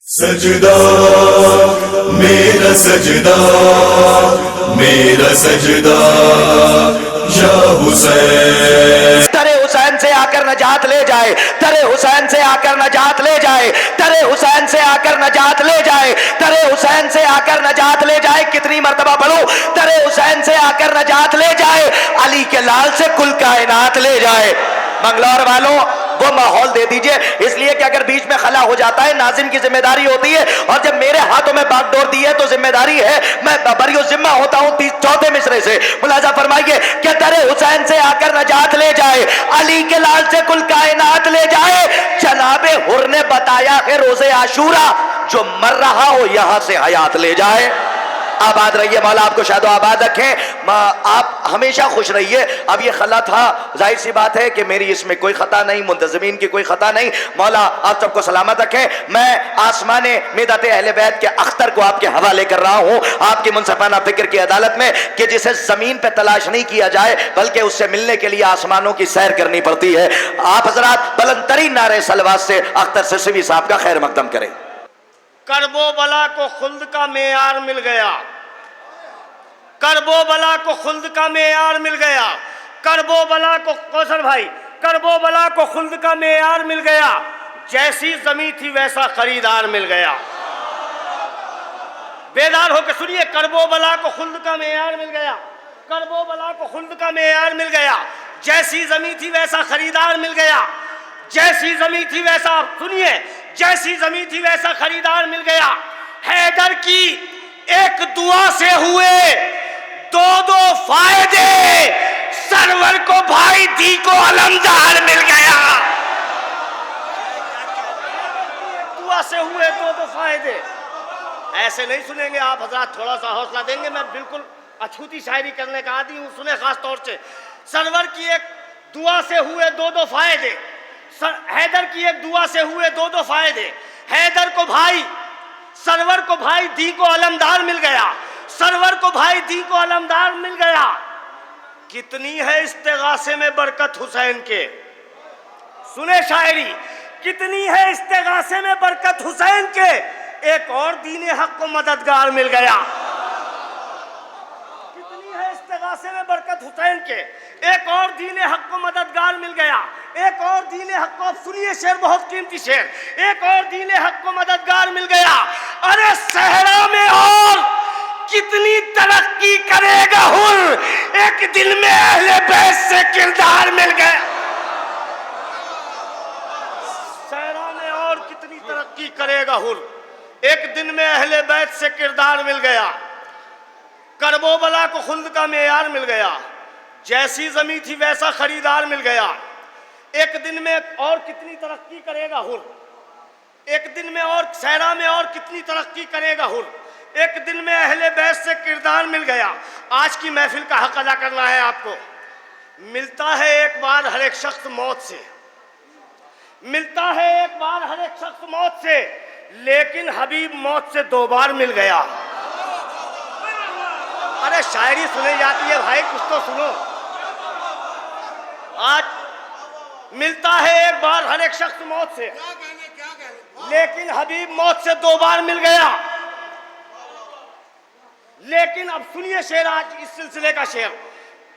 सजदा मेरा सजदा, मेरा सजदा या हुसैन। दरे हुसैन से आकर नजात ले जाए, दरे हुसैन से आकर नजात ले जाए, दरे हुसैन से आकर नजात ले जाए, दरे हुसैन से आकर नजात ले जाए। कितनी मर्तबा पढ़ो, दरे हुसैन से आकर नजात ले जाए, अली के लाल से कुल कायनात ले जाए। मंगलौर वालों वो माहौल दे दीजिए, इसलिए कि अगर बीच में खला हो जाता है नाजिम की जिम्मेदारी होती है, और जब मेरे हाथों में बागडोर दी है तो जिम्मेदारी है, मैं बरियो जिम्मा होता हूं। चौथे मिसरे से मुलाजा फरमाइए कि दरे हुसैन से आकर नजात ले जाए, अली के लाल से कुल कायनात ले जाए। जनाबे हुर ने बताया है रोजे आशूरा, जो मर रहा हो यहां से हयात ले जाए। आबाद रहिए, मौला आपको शायद आबाद रखें, आप हमेशा खुश रहिए। अब ये खला था, जाहिर सी बात है कि मेरी इसमें कोई खता नहीं, मुंतज़मीन की कोई खता नहीं। मौला आप सबको सलामत रखें। मैं आसमाने मिदत अहले बैत के अख्तर को आपके हवाले कर रहा हूं, आपकी मुनसफाना फिक्र की अदालत में, कि जिसे जमीन पे तलाश नहीं किया जाए बल्कि उससे मिलने के लिए आसमानों की सैर करनी पड़ती है। आप हजरात बुलंदतरीन नारे सलवात से अख्तर सिसवी साहब का खैर मकदम करें। करबो बला को खुल्द का मेयार मिल गया, करबो बला को खुल्द का मेयार मिल गया, करबो बला को, कौसर भाई, करबो बला को खुल्द का मेयार मिल गया, जैसी जमी थी वैसा खरीदार मिल गया। बेदार होकर सुनिए, करबो बला को खुल्द का मेयार मिल गया, करबो बला को खुल्द का मेयार मिल गया, जैसी जमी थी वैसा खरीदार मिल गया, जैसी जमी थी वैसा, सुनिए, जैसी जमी थी वैसा खरीदार मिल गया। हैदर की एक दुआ से हुए दो दो फायदे, सरवर को भाई दी को अलमदार मिल गया। दुआ से हुए दो दो फायदे, ऐसे नहीं सुनेंगे आप हजरात, थोड़ा सा हौसला देंगे। मैं बिल्कुल अछूती शायरी करने का आदी हूँ, सुने खास तौर से। सरवर की एक दुआ से हुए दो दो फायदे, हैदर की एक दुआ से हुए दो दो फायदे, हैदर को भाई, सरवर को भाई दी को अलमदार मिल गया, सरवर को भाई दी को अलमदार मिल गया। कितनी है इस्तेगासे में बरकत हुसैन के, सुने शायरी, कितनी है इस्तेगासे में बरकत हुसैन के, एक और दीन हक को मददगार मिल गया। कितनी है इस्तेगासे में बरकत हुसैन के, एक और दीन हक को मददगार मिल गया, एक और दीन हक को, अब सुनिए शेर, बहुत कीमती शेर, एक और दीन हक को मददगार मिल गया। अरे सहरा में और कितनी तरक्की करेगा हुर, एक दिन में अहले बैत से किरदार मिल गया। सहरा में और कितनी तरक्की करेगा हुर, एक दिन में अहले बैत से किरदार मिल गया। करबो बला को खुल्द का मेयार मिल गया, जैसी जमी थी वैसा खरीदार मिल गया। एक दिन में और कितनी तरक्की करेगा हुर, एक दिन में और सहरा में और कितनी तरक्की करेगा हुर, एक दिन में अहले बैत से किरदार मिल गया। आज की महफिल का हक अदा करना है आपको। मिलता है एक बार हर एक शख्स मौत से, मिलता है एक बार हर एक शख्स मौत से, लेकिन हबीब मौत से दो बार मिल गया। अरे शायरी सुनी जाती है भाई, कुछ तो सुनो। आज मिलता है एक बार हर एक शख्स मौत से, लेकिन हबीब मौत से दो बार मिल गया। लेकिन अब सुनिए शेर, आज इस सिलसिले का शेर,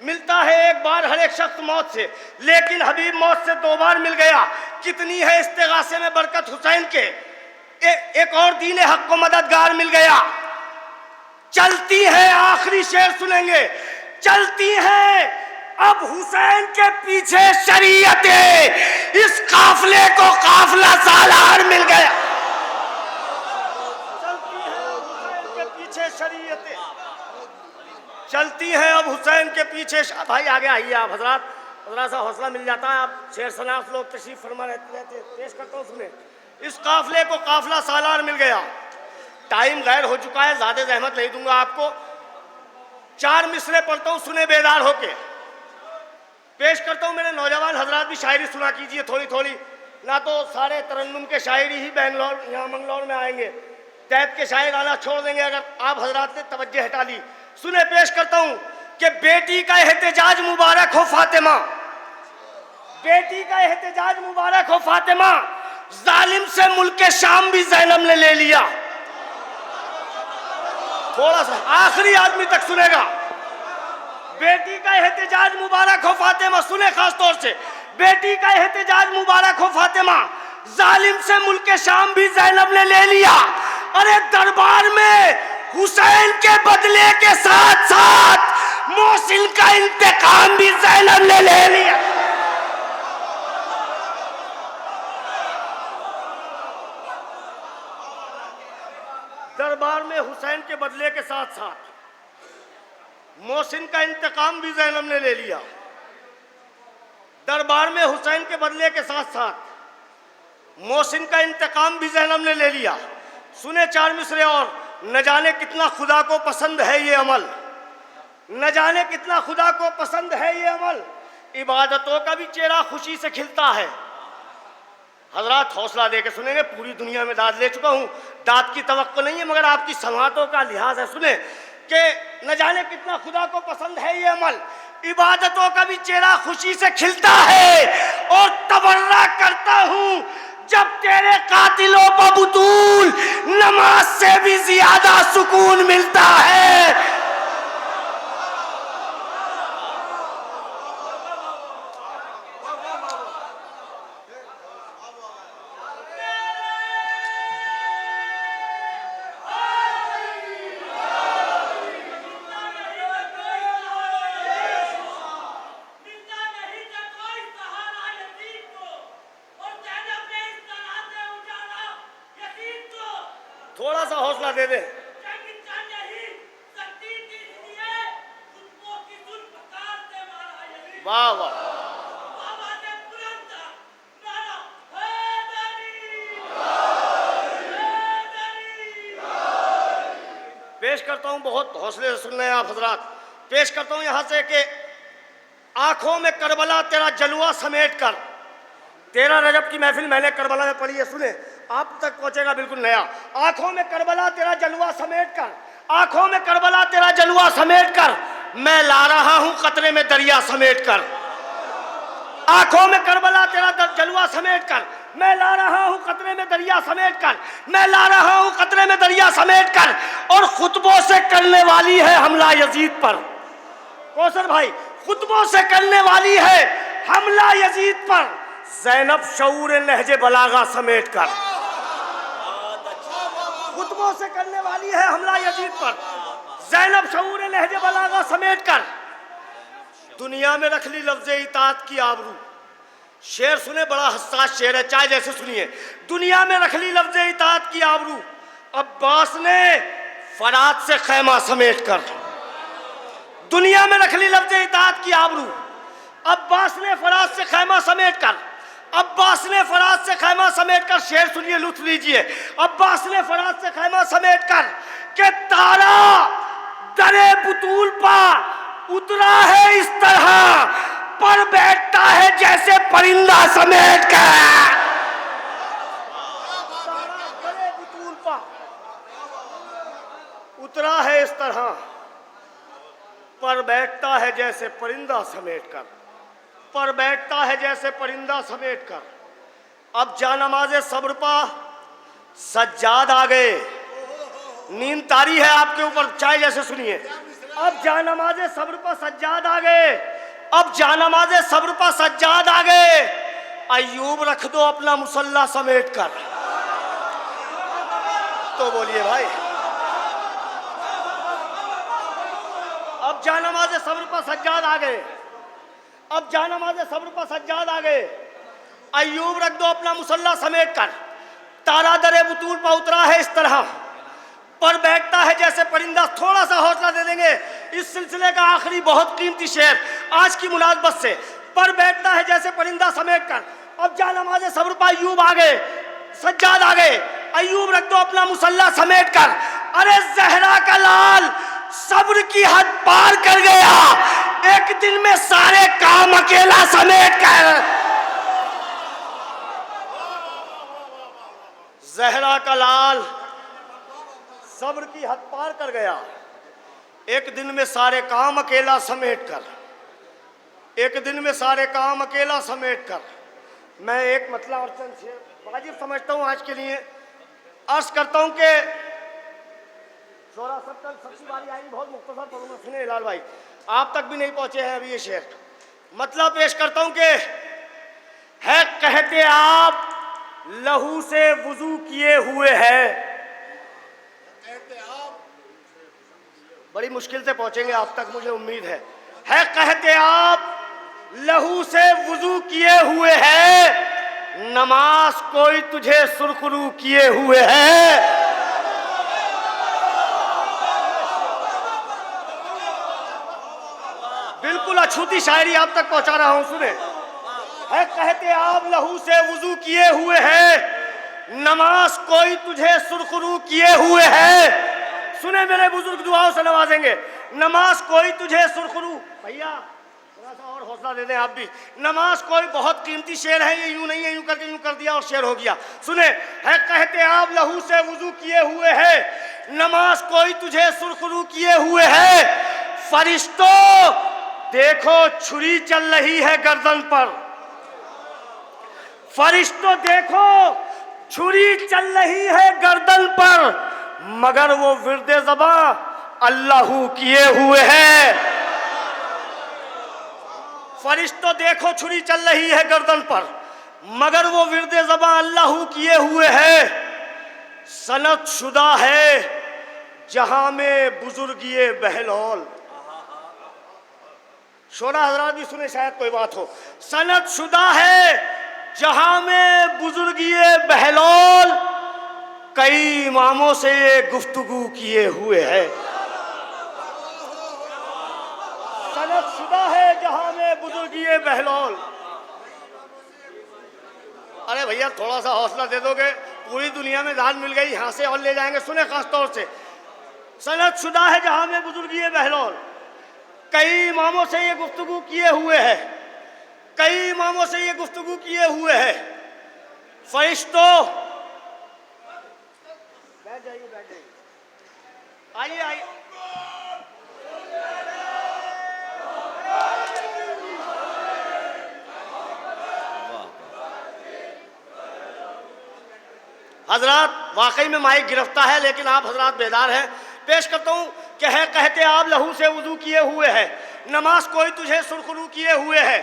मिलता है एक बार हर एक शख्स मौत से, लेकिन हबीब मौत से दो बार मिल गया। कितनी है इस्तेगासे में बरकत हुसैन के, एक और दीन हक को मददगार मिल गया। चलती है, आखिरी शेर सुनेंगे, चलती है अब हुसैन के पीछे शरीयतें, इस काफले को काफला सालार मिल गया। चलती है हुसैन के पीछे शरीयतें, चलती है अब हुसैन के पीछे। भाई आगे आइए आप हजरात, हजरा सा हौसला मिल जाता है। आप शेर सनाफ लोग तशरीफ फरमा रहते, पेश करता हूँ, सुने। इस काफले को काफला सालार मिल गया। टाइम गैर हो चुका है, ज्यादा जहमत नहीं दूंगा आपको। चार मिसरे पढ़ता हूँ, सुने बेदार होके। पेश करता हूँ, मेरे नौजवान हजरात भी शायरी सुना कीजिए थोड़ी थोड़ी, ना तो सारे तरन्नुम के शायरी ही बेंगलोर यहाँ मंगलौर में आएंगे, तैत के शायर आना छोड़ देंगे अगर आप हजरात ने तवज्जो हटा ली। सुने पेश करता हूँ कि बेटी का एहतजाज मुबारक हो फातिमा, बेटी का एहतजाज मुबारक हो फातिमा, जालिम से मुल्क शाम भी ज़ैनब ने ले लिया। थोड़ा सा आखिरी आदमी तक सुनेगा। बेटी का एहतजाज मुबारक हो फातिमा, सुने खास तौर से, बेटी का एहतजाज मुबारक हो फातिमा, जालिम से मुल्क शाम भी ज़ैनब ने ले लिया। अरे दरबार में हुसैन के बदले के साथ साथ मोहसिन का इंतकाम भी ज़ैनब ने ले लिया। दरबार में हुसैन के बदले के साथ साथ मोहसिन का इंतकाम भी ज़ैनब ने ले लिया। दरबार में हुसैन के बदले के साथ साथ मोहसिन का इंतकाम भी ज़ैनब ने ले लिया। सुने चार मिसरे और, न जाने कितना खुदा को पसंद है ये अमल, न जाने कितना खुदा को पसंद है ये अमल, इबादतों का भी चेहरा खुशी से खिलता है। हजरात हौसला दे के सुनेंगे, पूरी दुनिया में दाद ले चुका हूँ, दाद की तवक्को नहीं है मगर आपकी समातों का लिहाज है। सुने कि न जाने कितना खुदा को पसंद है ये अमल, इबादतों का भी चेहरा खुशी से खिलता है। और तबर्रा करता हूँ जब तेरे कातिलों पर बुतूल, नमाज से भी ज्यादा सुकून मिलता है। थोड़ा सा हौसला दे दे। वाह वाह, पेश करता हूं, बहुत हौसले से सुन रहे हैं आप हजरात, पेश करता हूं यहां से कि आंखों में करबला तेरा जलवा समेट कर। 13 रजब की महफिल मैंने करबला में पढ़ी है, सुने आप तक पहुंचेगा बिल्कुल नया। आंखों में करबला तेरा जलवा समेट कर, आंखों में करबला तेरा जलवा समेट कर, मैं ला रहा हूं कतरे में दरिया समेट कर। आंखों में करबला तेरा जलवा समेट कर, मैं ला रहा हूं कतरे में दरिया समेट कर, मैं ला रहा हूं कतरे में दरिया समेट कर। और खुतबों से करने वाली है हमला यजीद पर। कौसर भाई, खुतबों से करने वाली है हमला यजीद पर, ज़ैनब शऊर लहजे बलागा समेट कर। खुतबों से करने वाली है हमला यजीद पर, ज़ैनब शऊर लहजे बलागा समेट कर। दुनिया में रख ली लफ्ज़ इताअत की आबरू। शेर सुने, बड़ा हसास शेर है, चाहे जैसे सुनिए। दुनिया में रख ली लफ्ज़ इताअत की आबरू, अब्बास ने फरात से खैमा समेट कर। दुनिया में रख ली लफ्ज़ इताअत की आबरू, अब्बास ने फरात से खैमा समेट कर, अब्बास ने फरात से खैमा समेट कर। शेर सुनिए, लुत्फ लीजिए। अब्बास ने फरात से खैमा समेट कर के तारा दरे बुतूल पा उतरा है इस तरह, पर बैठता है जैसे परिंदा समेट कर। दरे बुतूल पा उतरा है इस तरह, पर बैठता है जैसे परिंदा समेट कर, पर बैठता है जैसे परिंदा समेट कर। अब जानमाज़े सब्र पा सज्जाद आ गए, नींद तारी है आपके ऊपर, चाहे जैसे सुनिए। अब जानमाज़े सब्र पा सज्जाद आ गए, अब जानमाज़े सब्र पा सज्जाद आ गए, अय्यूब रख दो अपना मुसल्ला समेट कर। तो बोलिए भाई, अब जानमाज़े सब्र पा सज्जाद आ गए, अब जानमाज़े सब्र पर सज्जाद आ गए, अय्यूब रख दो अपना मुसल्ला समेट कर। तारा दरे बुतूल पर उतरा है इस तरह, पर बैठता है जैसे परिंदा। थोड़ा सा हौसला दे देंगे, इस सिलसिले का आखिरी बहुत कीमती शेर आज की मुनासबत से, पर बैठता है जैसे परिंदा समेट कर। अब जानमाज़े सब्र पर अय्यूब आ गए, सज्जाद आ गए, अय्यूब रख दो अपना मुसल्ला समेट कर। अरे ज़हरा का लाल सब्र की हद पार कर गया, एक दिन में सारे काम अकेला समेट कर। ज़हरा का लाल सब्र की हद पार कर गया, एक दिन में सारे काम अकेला समेट कर, एक दिन में सारे काम अकेला समेट कर। मैं एक मतलब और चंद शेर वाजिब समझता हूँ आज के लिए, अर्ज करता हूं कि शोरा सब कल सबकी बारी आएगी, बहुत मुख्तसर पढ़ूंगा, सुने लाल भाई, आप तक भी नहीं पहुंचे हैं अभी ये शेर। मतलब पेश करता हूं कि है कहते आप लहू से वुजू किए हुए हैं, बड़ी मुश्किल से पहुंचेंगे आप तक मुझे उम्मीद है कहते आप लहू से वुजू किए हुए हैं, नमाज कोई तुझे सुरखरू किए हुए है। बिल्कुल अछूती शायरी आप तक पहुंचा रहा हूं, सुने। है कहते आप लहू से वुजू किए हुए हैं, नमाज कोई तुझे सुरखरू किए हुए है। सुने मेरे बुजुर्ग दुआओं से नवाजेंगे, नमाज कोई तुझे सुरखरू, भैया थोड़ा सा और हौसला दे दें आप भी, नमाज कोई बहुत कीमती शेर है, ये यूं नहीं है यूं करके यूं कर दिया और शेर हो गया। सुने, है कहते आप लहू से वुजू किए हुए हैं, नमाज कोई तुझे सुरखरू किए हुए है। फरिश्तों देखो छुरी चल रही है गर्दन पर, फरिश्तों देखो छुरी चल रही है गर्दन पर, मगर वो विर्दे ज़बां अल्लाहू किए हुए है। फरिश्तों देखो छुरी चल रही है गर्दन पर, मगर वो विर्दे ज़बां अल्लाहू किए हुए है। सनद शुदा है जहां में बुजुर्गिए बहलौल, शोरा हजरात भी सुने शायद कोई बात हो। सनद शुदा है जहां में बुजुर्गिए बहलौल, कई इमामों से ये गुफ्तगू किए हुए है। सनद शुदा है जहां में बुजुर्गिए बहलौल। अरे भैया थोड़ा सा हौसला दे दोगे, पूरी दुनिया में जान मिल गई, यहां से और ले जाएंगे। सुने खास तौर से, सनद शुदा है जहां में बुजुर्गिए बहलौल, कई इमामों से ये गुफ्तगू किए हुए है, कई इमामों से ये गुफ्तगू किए हुए है। फरिश्तों बैठ जाइए, आइए आइए। हजरात वाकई में माइक गिरफ्ता है, लेकिन आप हजरात बेदार हैं। पेश करता हूं कि है कहते आप लहू से वुजू किए हुए है, नमाज कोई तुझे सुरखरू किए हुए है।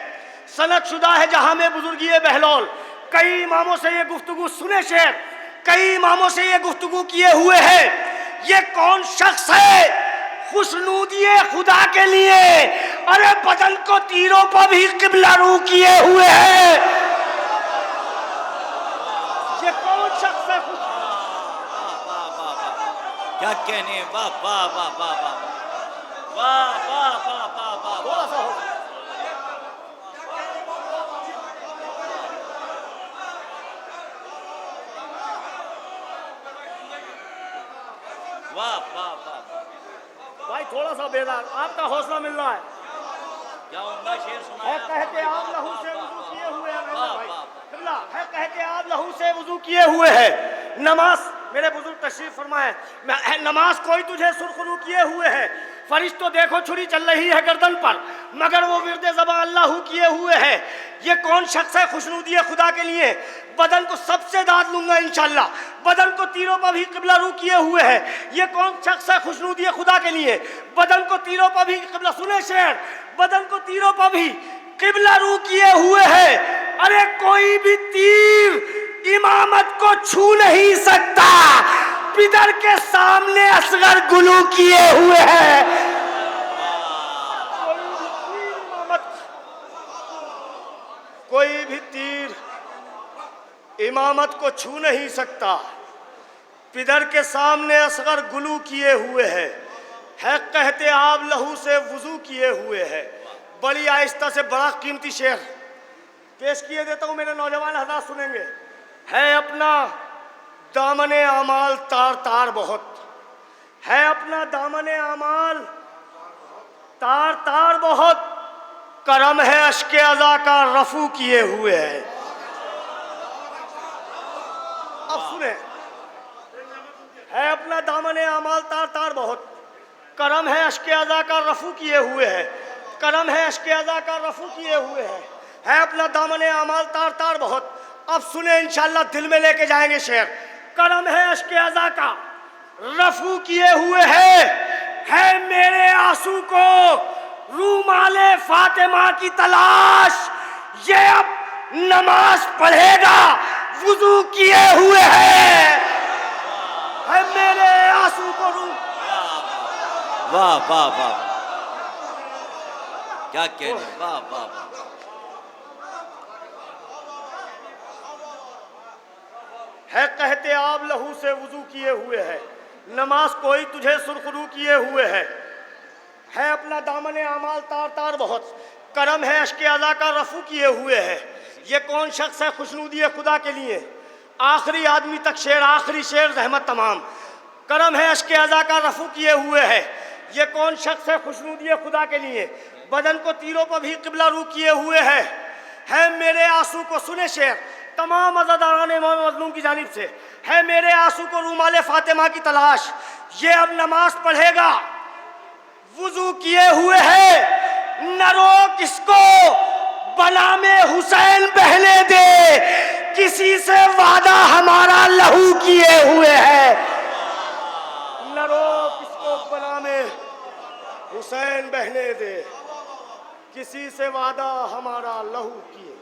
सनद शुदा है जहां में बुजुर्गिए बहलौल, कई इमामों से ये गुफ्तगू, सुने शेर, कई इमामों से ये गुफ्तगू किए हुए है। ये कौन शख्स है खुशनूदिए खुदा के लिए, अरे बदन को तीरों पर भी किबला रू किए हुए है। ये कौन शख्स है? क्या कहने, वाह वाह वाह वाह वाह वाह वाह वाह वाह वाह। थोड़ा सा हो, वाह वाह वाह। भाई थोड़ा सा बेदार, आपका हौसला मिल रहा है। क्या उम्दा शेर है सुनाया? कहते आप लहू से वुजू किए हुए हैं, वाह, भाई वाह। किबला है कहते आप लहू से वुजू किए हुए हैं। नमाज, मेरे बुजुर्ग तशरीफ फरमाए, नमाज कोई तुझे सुरखरू किए हुए है। फरिश्तों देखो छुरी चल रही है गर्दन पर, मगर वो विर्दे ज़बां अल्लाहू किए हुए है। ये कौन शख्स है खुशनूदी खुदा के लिए, बदन को सबसे दाद लूंगा इंशाल्लाह, बदन को तीरों पर भी किबला रू किए हुए है। ये कौन शख्स है खुशनूदी खुदा के लिए, बदन को तीरों पर भी किबला, सुने शेर, बदन को तीरों पर भी किबला रू किए हुए है। अरे कोई भी तीर इमामत को छू नहीं सकता, पिदर के सामने असगर गुलू किए हुए हैं। कोई भी तीर इमामत को छू नहीं सकता, पिदर के सामने असगर गुलू किए हुए है कहते आप लहू से वुजू किए हुए है। बड़ी आहिस्ता से बड़ा कीमती शेर पेश किए देता हूं, मेरे नौजवान हज़रात सुनेंगे। है अपना दामने आमाल तार तार बहुत, है अपना दामने आमाल तार तार बहुत, करम है अश्के अज़ा का रफू किए हुए है। अब सुने, है अपना दामने आमाल तार तार बहुत, करम है अश्के अज़ा का रफू किए हुए है, करम है अश्के अज़ा का रफू किए हुए है अपना दामने आमाल तार तार बहुत। अब सुने इंशाल्लाह दिल में लेके जाएंगे शेर, करम है अश्क अज़ा का रफू किए हुए है मेरे आंसू को रूमाले फातिमा की तलाश। ये अब नमाज पढ़ेगा वुजू किए हुए है मेरे आंसू को वाह वाह वाह, क्या कहने, वाह वाह वाह। है कहते आप लहू से वुजू किए हुए है, नमाज कोई तुझे सुरखरू किए हुए है अपना दामन अमाल तार तार बहुत, करम है अश्क अज़ा का रफू किए हुए है। ये कौन शख्स है खुशनूदी है खुदा के लिए, आखिरी आदमी तक शेर, आखिरी शेर रहमत तमाम। करम है अश्क अज़ा का रफू किए हुए है, ये कौन शख्स है खुशनूदी है खुदा के लिए, बदन को तीरों पर भी किबला रू किए हुए है मेरे आंसू को, सुने शेर तमाम अज़ादारान इमाम मज़लूम की जानिब से, है मेरे आंसू को रूमाले फातिमा की तलाश। ये अब नमाज पढ़ेगा वुजू किए हुए है, न रोक इसको बनामे हुसैन बहने दे, किसी से वादा हमारा लहू किए हुए है। न रोक इसको बनामे हुसैन बहने दे, किसी से वादा हमारा लहू किए।